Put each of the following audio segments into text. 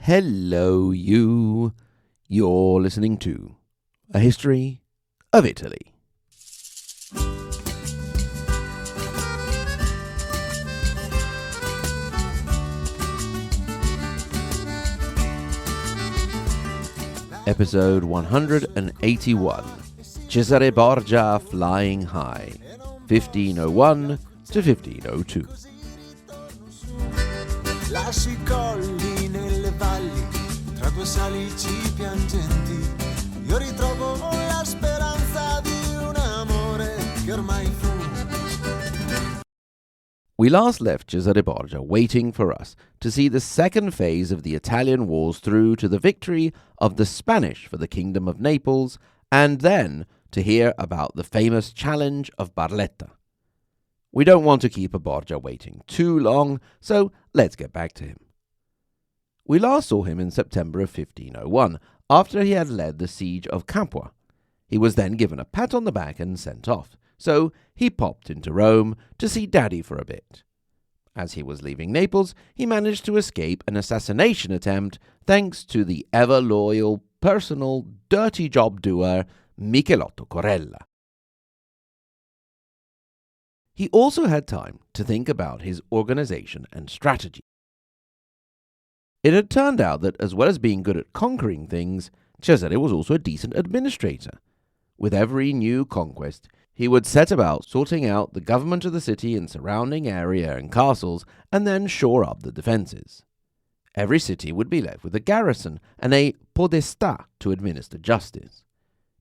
Hello, you. You're listening to A History of Italy. Episode 181, Cesare Borgia Flying High, 1501 to 1502. Lasci i colli nelle valli, tra due salici piangenti, io ritrovo la speranza di un amore che ormai fu. We last left Cesare Borgia waiting for us to see the second phase of the Italian wars through to the victory of the Spanish for the Kingdom of Naples, and then to hear about the famous challenge of Barletta. We don't want to keep a Borgia waiting too long, so let's get back to him. We last saw him in September of 1501, after he had led the siege of Capua. He was then given a pat on the back and sent off, so he popped into Rome to see Daddy for a bit. As he was leaving Naples, he managed to escape an assassination attempt thanks to the ever-loyal, personal, dirty job doer Michelotto Corella. He also had time to think about his organization and strategy. It had turned out that as well as being good at conquering things, Cesare was also a decent administrator. With every new conquest, he would set about sorting out the government of the city and surrounding area and castles, and then shore up the defences. Every city would be left with a garrison and a podestà to administer justice.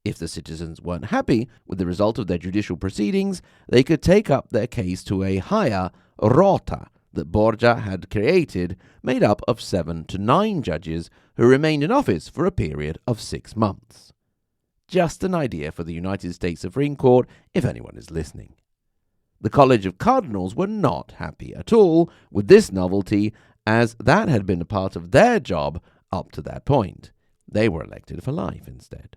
If the citizens weren't happy with the result of their judicial proceedings, they could take up their case to a higher rota that Borgia had created, made up of 7 to 9 judges who remained in office for a period of 6 months. Just an idea for the United States Supreme Court, if anyone is listening. The College of Cardinals were not happy at all with this novelty, as that had been a part of their job up to that point. They were elected for life instead.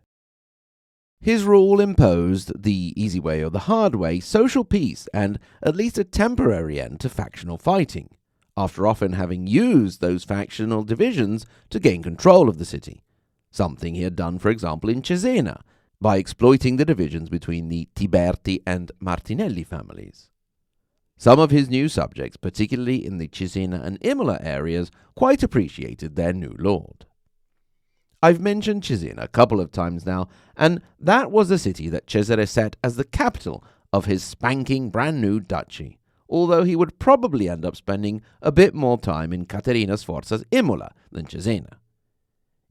His rule imposed, the easy way or the hard way, social peace and at least a temporary end to factional fighting, after often having used those factional divisions to gain control of the city, something he had done, for example, in Cesena, by exploiting the divisions between the Tiberti and Martinelli families. Some of his new subjects, particularly in the Cesena and Imola areas, quite appreciated their new lord. I've mentioned Cesena a couple of times now, and that was the city that Cesare set as the capital of his spanking brand new duchy, although he would probably end up spending a bit more time in Caterina Sforza's Imola than Cesena.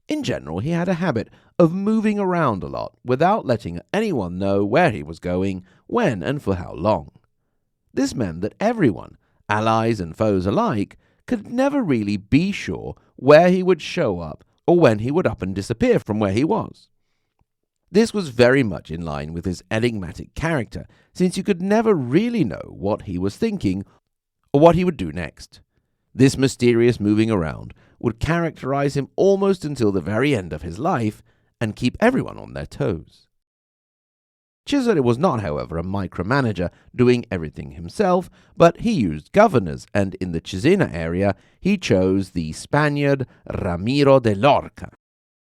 In general, he had a habit of moving around a lot without letting anyone know where he was going, when, and for how long. This meant that everyone, allies and foes alike, could never really be sure where he would show up or when he would up and disappear from where he was. This was very much in line with his enigmatic character, since you could never really know what he was thinking or what he would do next. This mysterious moving around would characterize him almost until the very end of his life and keep everyone on their toes. Cesare was not, however, a micromanager doing everything himself, but he used governors, and in the Cesena area he chose the Spaniard Ramiro de Lorca.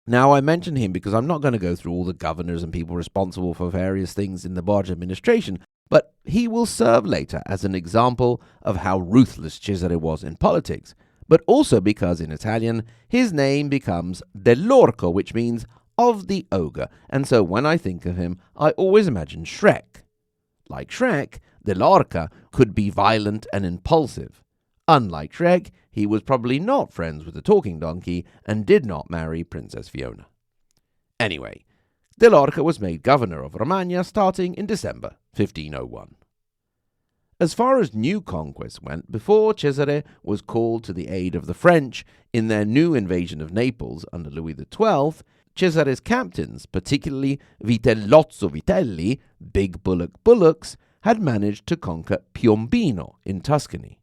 Now, I mention him because I'm not going to go through all the governors and people responsible for various things in the Borgia administration, but he will serve later as an example of how ruthless Cesare was in politics, but also because in Italian his name becomes dell'orco, which means of the ogre, and so when I think of him, I always imagine Shrek. Like Shrek, dell'orca could be violent and impulsive. Unlike Shrek, he was probably not friends with the talking donkey and did not marry Princess Fiona. Anyway, dell'orca was made governor of Romagna starting in December 1501. As far as new conquests went, before Cesare was called to the aid of the French in their new invasion of Naples under Louis XII, Cesare's captains, particularly Vitelozzo Vitelli, big bullocks, had managed to conquer Piombino in Tuscany.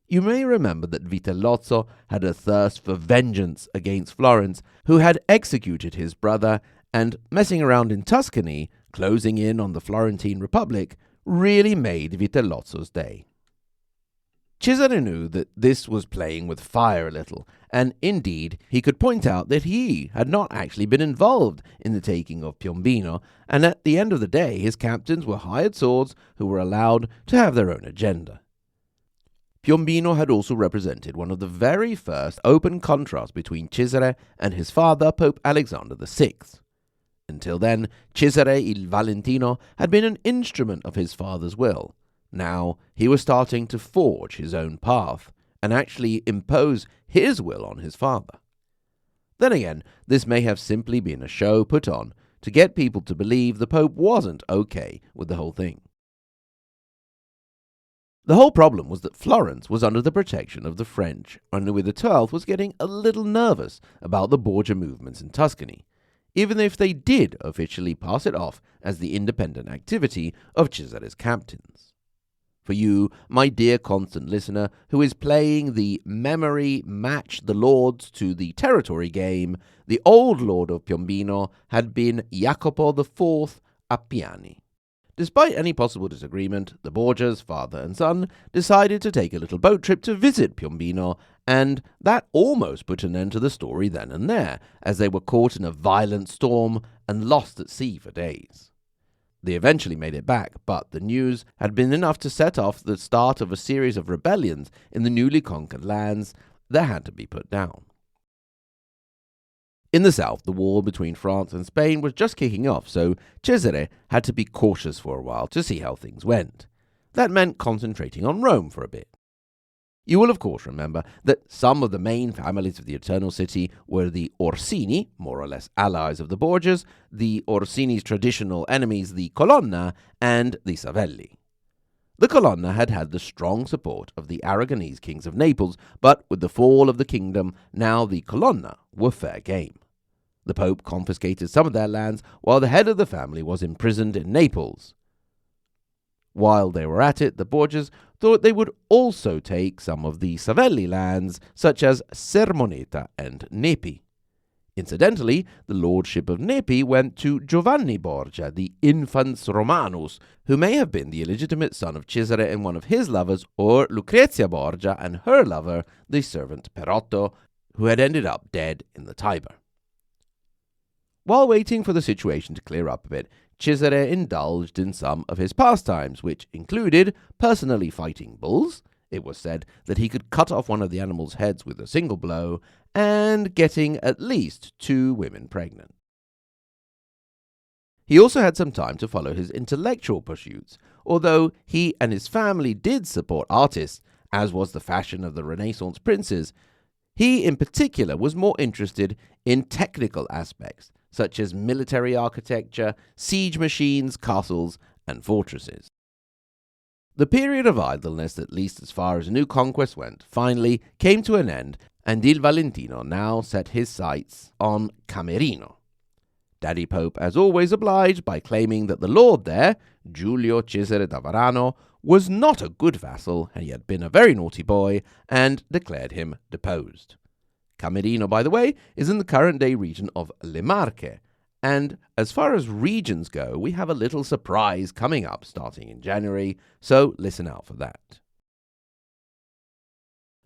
You may remember that Vitelozzo had a thirst for vengeance against Florence, who had executed his brother, and messing around in Tuscany, closing in on the Florentine Republic, really made Vitelozzo's day. Cesare knew that this was playing with fire a little, and indeed he could point out that he had not actually been involved in the taking of Piombino, and at the end of the day his captains were hired swords who were allowed to have their own agenda. Piombino had also represented one of the very first open contrasts between Cesare and his father, Pope Alexander VI. Until then, Cesare il Valentino had been an instrument of his father's will. Now he was starting to forge his own path and actually impose his will on his father. Then again, this may have simply been a show put on to get people to believe the Pope wasn't okay with the whole thing. The whole problem was that Florence was under the protection of the French, and Louis XII was getting a little nervous about the Borgia movements in Tuscany, even if they did officially pass it off as the independent activity of Cesare's captains. For you, my dear constant listener, who is playing the memory match the lords to the territory game, the old lord of Piombino had been Jacopo IV Appiani. Despite any possible disagreement, the Borgias, father and son, decided to take a little boat trip to visit Piombino, and that almost put an end to the story then and there, as they were caught in a violent storm and lost at sea for days. They eventually made it back, but the news had been enough to set off the start of a series of rebellions in the newly conquered lands that had to be put down. In the south, the war between France and Spain was just kicking off, so Cesare had to be cautious for a while to see how things went. That meant concentrating on Rome for a bit. You will of course remember that some of the main families of the Eternal City were the Orsini, more or less allies of the Borgias, the Orsini's traditional enemies, the Colonna, and the Savelli. The Colonna had had the strong support of the Aragonese kings of Naples, but with the fall of the kingdom, now the Colonna were fair game. The Pope confiscated some of their lands, while the head of the family was imprisoned in Naples. While they were at it, the Borgias thought they would also take some of the Savelli lands, such as Sermoneta and Nepi. Incidentally, the lordship of Nepi went to Giovanni Borgia, the infans Romanus, who may have been the illegitimate son of Cesare and one of his lovers, or Lucrezia Borgia and her lover, the servant Perotto, who had ended up dead in the Tiber. While waiting for the situation to clear up a bit, Cesare indulged in some of his pastimes, which included personally fighting bulls. It was said that he could cut off one of the animal's heads with a single blow, and getting at least 2 women pregnant. He also had some time to follow his intellectual pursuits, although he and his family did support artists, as was the fashion of the Renaissance princes. He in particular was more interested in technical aspects, such as military architecture, siege machines, castles, and fortresses. The period of idleness, at least as far as new conquest went, finally came to an end, and Il Valentino now set his sights on Camerino. Daddy Pope, as always, obliged by claiming that the lord there, Giulio Cesare da Varano, was not a good vassal, and he had been a very naughty boy, and declared him deposed. Camerino, by the way, is in the current-day region of Le Marche, and as far as regions go, we have a little surprise coming up starting in January, so listen out for that.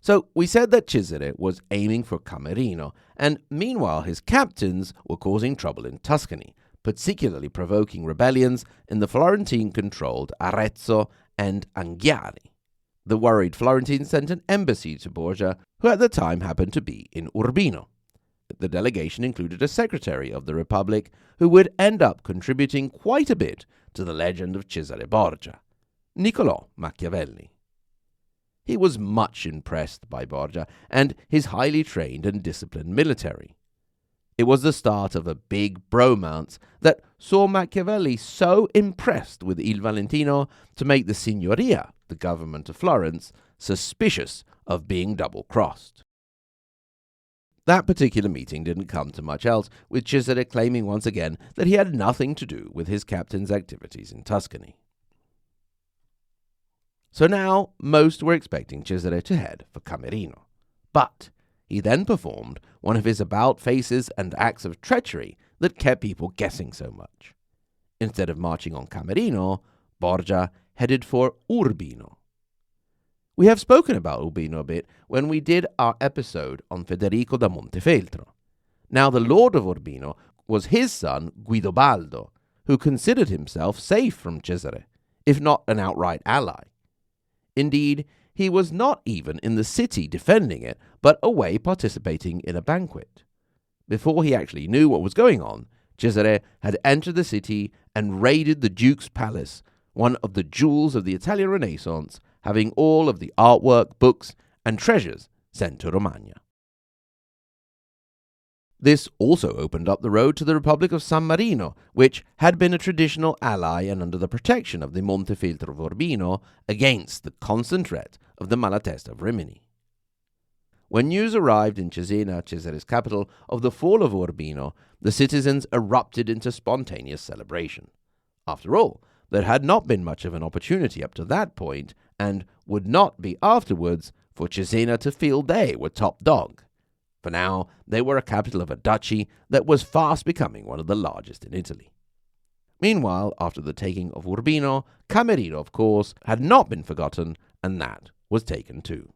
So we said that Cesare was aiming for Camerino, and meanwhile his captains were causing trouble in Tuscany, particularly provoking rebellions in the Florentine-controlled Arezzo and Anghiari. The worried Florentines sent an embassy to Borgia, who at the time happened to be in Urbino. The delegation included a secretary of the Republic who would end up contributing quite a bit to the legend of Cesare Borgia, Niccolò Machiavelli. He was much impressed by Borgia and his highly trained and disciplined military. It was the start of a big bromance that saw Machiavelli so impressed with Il Valentino to make the Signoria, the government of Florence, suspicious of being double-crossed. That particular meeting didn't come to much else, with Cesare claiming once again that he had nothing to do with his captain's activities in Tuscany. So now most were expecting Cesare to head for Camerino. But he then performed one of his about-faces and acts of treachery that kept people guessing so much. Instead of marching on Camerino, Borgia headed for Urbino. We have spoken about Urbino a bit when we did our episode on Federico da Montefeltro. Now, the Lord of Urbino was his son Guidobaldo, who considered himself safe from Cesare, if not an outright ally. Indeed, he was not even in the city defending it, but away participating in a banquet. Before he actually knew what was going on, Cesare had entered the city and raided the Duke's palace, one of the jewels of the Italian Renaissance, having all of the artwork, books, and treasures sent to Romagna. This also opened up the road to the Republic of San Marino, which had been a traditional ally and under the protection of the Montefeltro of Urbino against the constant threat of the Malatesta of Rimini. When news arrived in Cesena, Cesare's capital, of the fall of Urbino, the citizens erupted into spontaneous celebration. After all, there had not been much of an opportunity up to that point, and would not be afterwards, for Cesena to feel they were top dog. For now, they were a capital of a duchy that was fast becoming one of the largest in Italy. Meanwhile, after the taking of Urbino, Camerino, of course, had not been forgotten, and that was taken too.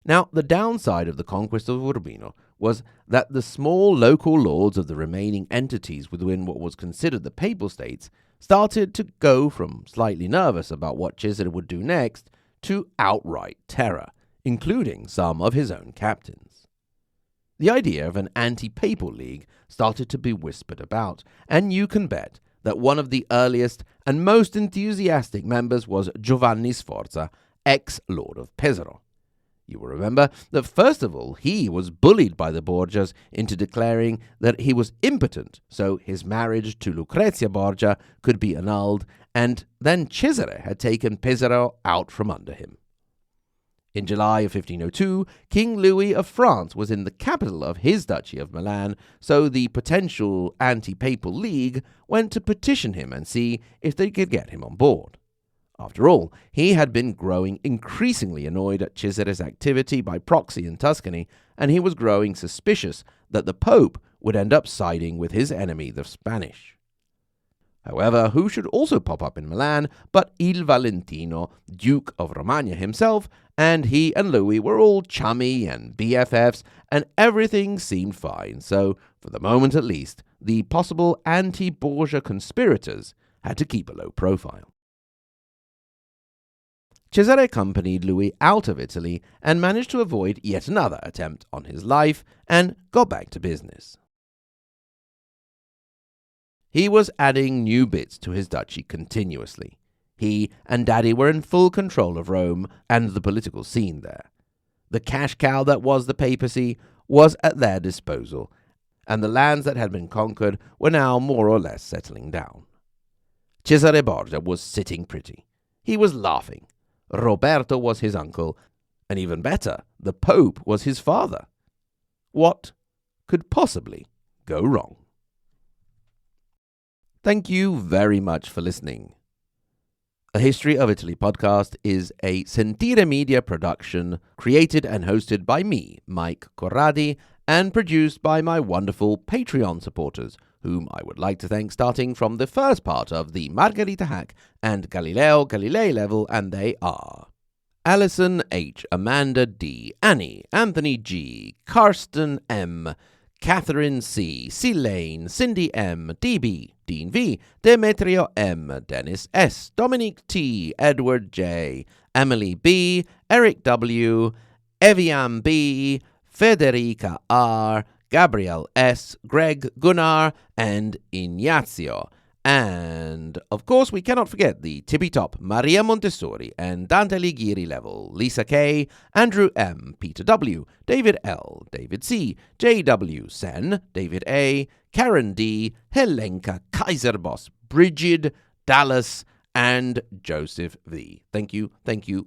Now, the downside of the conquest of Urbino was that the small local lords of the remaining entities within what was considered the Papal States started to go from slightly nervous about what Cesare would do next to outright terror, including some of his own captains. The idea of an anti-papal league started to be whispered about, and you can bet that one of the earliest and most enthusiastic members was Giovanni Sforza, ex-Lord of Pesaro. You will remember that first of all he was bullied by the Borgias into declaring that he was impotent, so his marriage to Lucrezia Borgia could be annulled, and then Cesare had taken Pesaro out from under him. In July of 1502, King Louis of France was in the capital of his Duchy of Milan, so the potential anti-papal league went to petition him and see if they could get him on board. After all, he had been growing increasingly annoyed at Cesare's activity by proxy in Tuscany, and he was growing suspicious that the Pope would end up siding with his enemy, the Spanish. However, who should also pop up in Milan but Il Valentino, Duke of Romagna himself, and he and Louis were all chummy and BFFs, and everything seemed fine, so, for the moment at least, the possible anti-Borgia conspirators had to keep a low profile. Cesare accompanied Louis out of Italy and managed to avoid yet another attempt on his life and got back to business. He was adding new bits to his duchy continuously. He and Daddy were in full control of Rome and the political scene there. The cash cow that was the papacy was at their disposal, and the lands that had been conquered were now more or less settling down. Cesare Borgia was sitting pretty. He was laughing. Roberto was his uncle, and even better, the Pope was his father. What could possibly go wrong? Thank you very much for listening. A History of Italy podcast is a Sentire Media production created and hosted by me, Mike Corradi, and produced by my wonderful Patreon supporters, whom I would like to thank starting from the first part of the Margherita Hack and Galileo Galilei level, and they are Alison H., Amanda D., Annie, Anthony G., Karsten M., Catherine C., Silane, Cindy M., DB, Dean V., Demetrio M., Dennis S., Dominic T., Edward J., Emily B., Eric W., Evian B., Federica R., Gabriel S., Greg, Gunnar, and Ignazio. And, of course, we cannot forget the tippy-top Maria Montessori and Dante Alighieri level, Lisa K., Andrew M., Peter W., David L., David C., J.W., Sen, David A., Karen D., Helenka, Kaiserboss, Brigid, Dallas, and Joseph V. Thank you,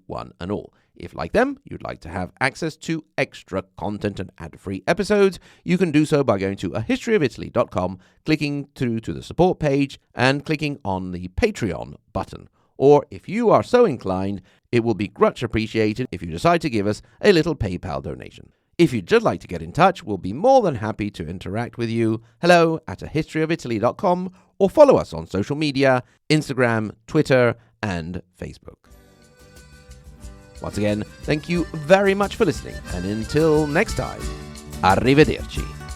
one and all. If, like them, you'd like to have access to extra content and ad-free episodes, you can do so by going to ahistoryofitaly.com, clicking through to the support page, and clicking on the Patreon button. Or, if you are so inclined, it will be much appreciated if you decide to give us a little PayPal donation. If you'd just like to get in touch, we'll be more than happy to interact with you. Hello at ahistoryofitaly.com, or follow us on social media, Instagram, Twitter, and Facebook. Once again, thank you very much for listening, and until next time, arrivederci.